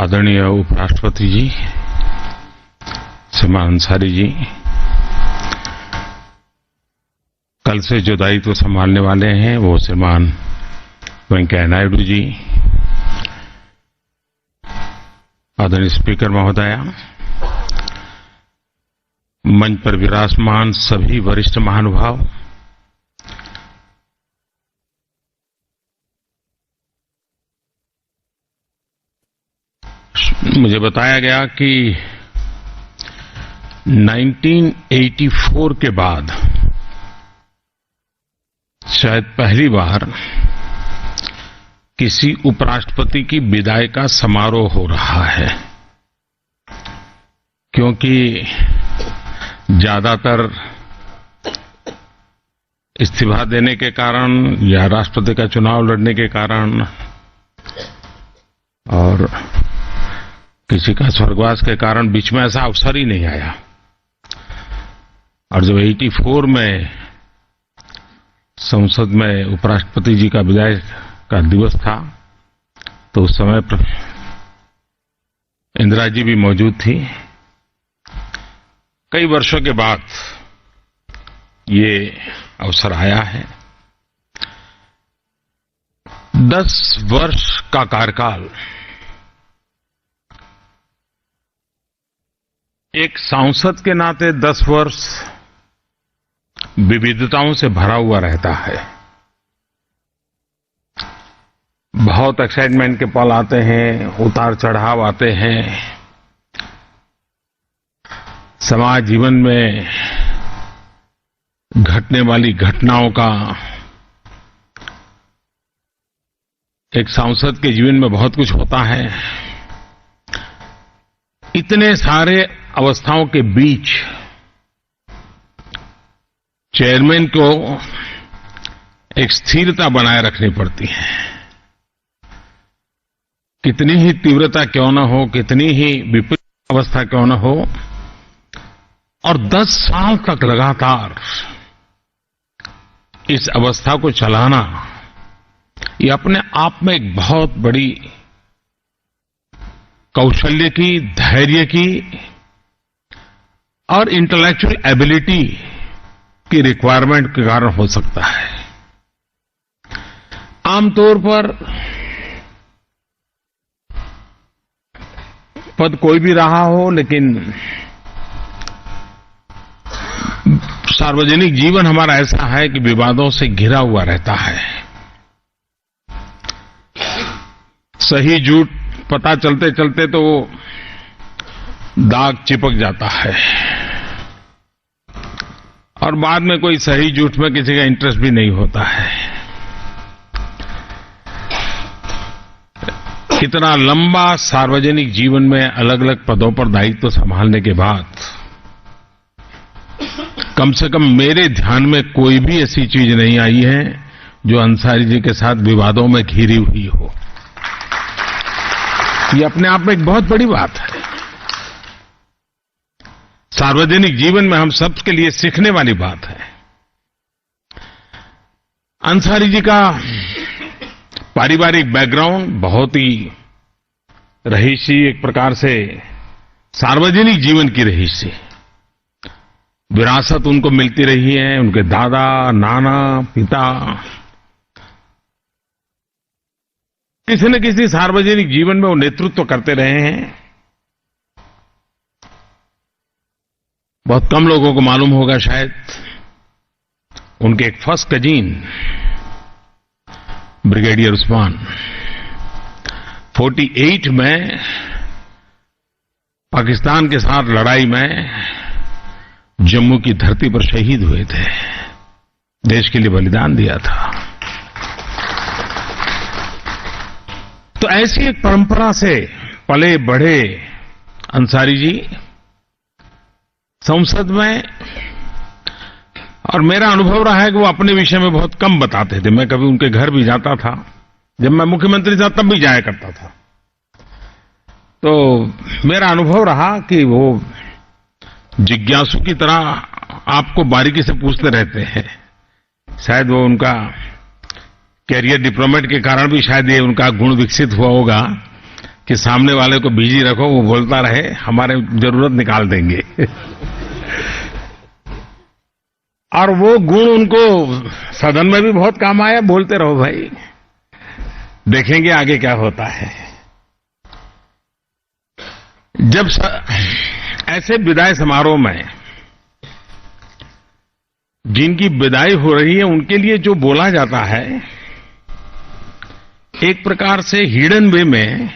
आदरणीय उपराष्ट्रपति जी, श्रीमान अंसारी जी, कल से जो दायित्व संभालने वाले हैं वो श्रीमान वेंकैया नायडू जी, आदरणीय स्पीकर महोदया, मंच पर विराजमान सभी वरिष्ठ महानुभाव, मुझे बताया गया कि 1984 के बाद शायद पहली बार किसी उपराष्ट्रपति की विदाई का समारोह हो रहा है, क्योंकि ज्यादातर इस्तीफा देने के कारण या राष्ट्रपति का चुनाव लड़ने के कारण और किसी का स्वर्गवास के कारण बीच में ऐसा अवसर ही नहीं आया। और जब 84 में संसद में उपराष्ट्रपति जी का विदाई का दिवस था तो उस समय इंदिरा जी भी मौजूद थी। कई वर्षों के बाद ये अवसर आया है। 10 वर्ष का कार्यकाल एक सांसद के नाते 10 वर्ष विविधताओं से भरा हुआ रहता है। बहुत एक्साइटमेंट के पल आते हैं, उतार चढ़ाव आते हैं, समाज जीवन में घटने वाली घटनाओं का एक सांसद के जीवन में बहुत कुछ होता है। इतने सारे अवस्थाओं के बीच चेयरमैन को एक स्थिरता बनाए रखनी पड़ती है। कितनी ही तीव्रता क्यों न हो, कितनी ही विपरीत अवस्था क्यों न हो, और 10 साल तक लगातार इस अवस्था को चलाना, ये अपने आप में एक बहुत बड़ी कौशल्य की, धैर्य की और इंटेलेक्चुअल एबिलिटी की रिक्वायरमेंट के कारण हो सकता है। आमतौर पर पद कोई भी रहा हो, लेकिन सार्वजनिक जीवन हमारा ऐसा है कि विवादों से घिरा हुआ रहता है। सही झूठ पता चलते चलते तो वो दाग चिपक जाता है और बाद में कोई सही झूठ में किसी का इंटरेस्ट भी नहीं होता है। इतना लंबा सार्वजनिक जीवन में अलग अलग पदों पर दायित्व संभालने के बाद कम से कम मेरे ध्यान में कोई भी ऐसी चीज नहीं आई है जो अंसारी जी के साथ विवादों में घिरी हुई हो। ये अपने आप में एक बहुत बड़ी बात है। सार्वजनिक जीवन में हम सबके लिए सीखने वाली बात है। अंसारी जी का पारिवारिक बैकग्राउंड बहुत ही रहीसी, एक प्रकार से सार्वजनिक जीवन की रहीसी विरासत उनको मिलती रही है। उनके दादा, नाना, पिता किसी न किसी सार्वजनिक जीवन में वो नेतृत्व करते रहे हैं। बहुत कम लोगों को मालूम होगा शायद, उनके एक फर्स्ट कजीन ब्रिगेडियर उस्मान 48 में पाकिस्तान के साथ लड़ाई में जम्मू की धरती पर शहीद हुए थे, देश के लिए बलिदान दिया था। तो ऐसी एक परंपरा से पले बढ़े अंसारी जी संसद में, और मेरा अनुभव रहा है कि वो अपने विषय में बहुत कम बताते थे। मैं कभी उनके घर भी जाता था, जब मैं मुख्यमंत्री था तब भी जाया करता था। तो मेरा अनुभव रहा कि वो जिज्ञासु की तरह आपको बारीकी से पूछते रहते हैं। शायद वो उनका कैरियर डिप्लोमेट के कारण भी शायद ये उनका गुण विकसित हुआ होगा कि सामने वाले को बिजी रखो, वो बोलता रहे, हमारे जरूरत निकाल देंगे। और वो गुण उनको सदन में भी बहुत काम आया। बोलते रहो भाई, देखेंगे आगे क्या होता है। जब ऐसे विदाई समारोह में जिनकी विदाई हो रही है, उनके लिए जो बोला जाता है, एक प्रकार से हिडन वे में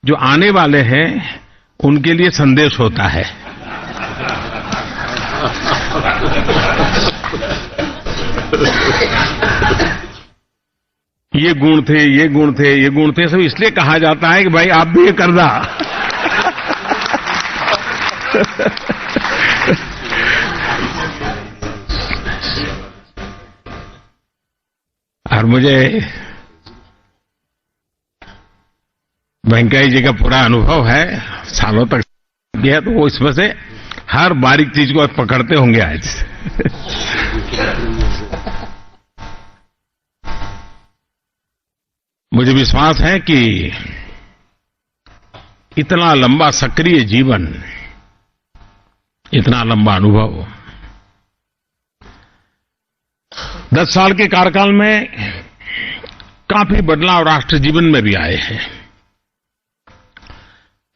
जो आने वाले हैं उनके लिए संदेश होता है। ये गुण थे, ये गुण थे, ये गुण थे, सब इसलिए कहा जाता है कि भाई आप भी ये करना। और मुझे वेंकैया जी का पूरा अनुभव है, सालों तक किया, तो वो इसमें से हर बारीक चीज को पकड़ते होंगे आज। मुझे विश्वास है कि इतना लंबा सक्रिय जीवन, इतना लंबा अनुभव, 10 साल के कार्यकाल में काफी बदलाव राष्ट्र जीवन में भी आए हैं।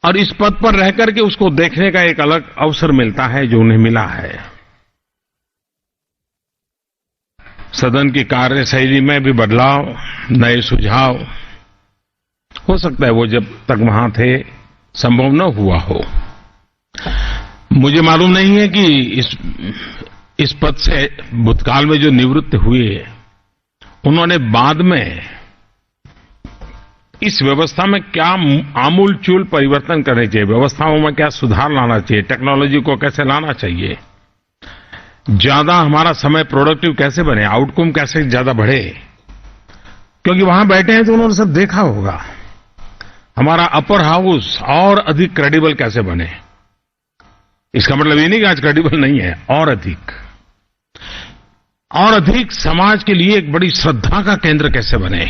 और इस पद पर रहकर के उसको देखने का एक अलग अवसर मिलता है जो उन्हें मिला है। सदन की कार्यशैली में भी बदलाव, नए सुझाव, हो सकता है वो जब तक वहां थे संभव न हुआ हो। मुझे मालूम नहीं है कि इस पद से भूतकाल में जो निवृत्त हुए, उन्होंने बाद में इस व्यवस्था में क्या आमूलचूल परिवर्तन करने चाहिए, व्यवस्थाओं में क्या सुधार लाना चाहिए, टेक्नोलॉजी को कैसे लाना चाहिए, ज्यादा हमारा समय प्रोडक्टिव कैसे बने, आउटकम कैसे ज्यादा बढ़े। क्योंकि वहां बैठे हैं तो उन्होंने सब देखा होगा। हमारा अपर हाउस और अधिक क्रेडिबल कैसे बने। इसका मतलब ये नहीं कि आज क्रेडिबल नहीं है, और अधिक समाज के लिए एक बड़ी श्रद्धा का केंद्र कैसे बने।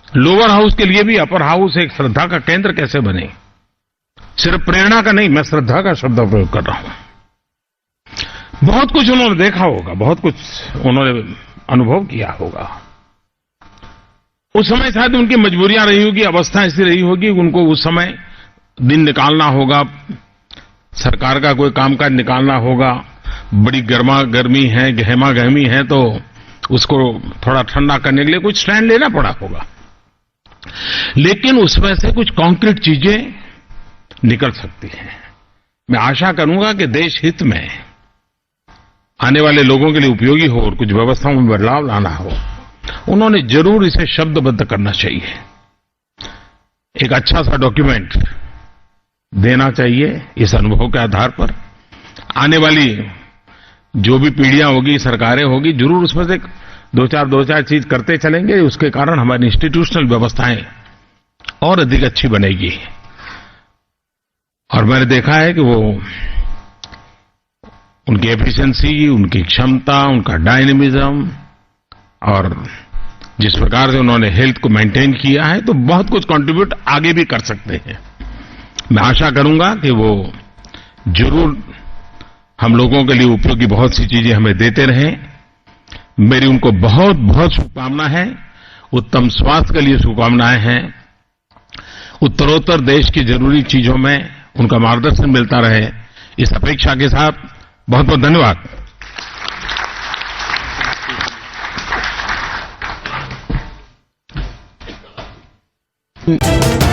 लोअर हाउस के लिए भी अपर हाउस एक श्रद्धा का केंद्र कैसे बने। सिर्फ प्रेरणा का नहीं, मैं श्रद्धा का शब्द प्रयोग कर रहा हूं। बहुत कुछ उन्होंने देखा होगा, बहुत कुछ उन्होंने अनुभव किया होगा। उस समय शायद उनकी मजबूरियां रही होगी, अवस्था ऐसी रही होगी, उनको उस समय दिन निकालना होगा, सरकार का कोई कामकाज निकालना होगा, बड़ी गर्मा गर्मी है, गहमा गहमी है, तो उसको थोड़ा ठंडा करने के लिए कुछ स्टैंड लेना पड़ा होगा। लेकिन उसमें से कुछ कॉन्क्रीट चीजें निकल सकती हैं। मैं आशा करूंगा कि देश हित में आने वाले लोगों के लिए उपयोगी हो और कुछ व्यवस्थाओं में बदलाव लाना हो। उन्होंने जरूर इसे शब्दबद्ध करना चाहिए, एक अच्छा सा डॉक्यूमेंट देना चाहिए। इस अनुभव के आधार पर आने वाली जो भी पीढ़ियां होगी, सरकारें होगी, जरूर उसमें से दो चार चीज करते चलेंगे। उसके कारण हमारी इंस्टीट्यूशनल व्यवस्थाएं और अधिक अच्छी बनेगी। और मैंने देखा है कि वो उनकी एफिशिएंसी, उनकी क्षमता, उनका डायनेमिज्म और जिस प्रकार से उन्होंने हेल्थ को मेंटेन किया है, तो बहुत कुछ कंट्रीब्यूट आगे भी कर सकते हैं। मैं आशा करूंगा कि वो जरूर हम लोगों के लिए उपयोगी बहुत सी चीजें हमें देते रहें। मेरी उनको बहुत बहुत शुभकामनाएं हैं। उत्तम स्वास्थ्य के लिए शुभकामनाएं हैं। उत्तरोत्तर देश की जरूरी चीजों में उनका मार्गदर्शन मिलता रहे, इस अपेक्षा के साथ बहुत बहुत धन्यवाद। Thank you.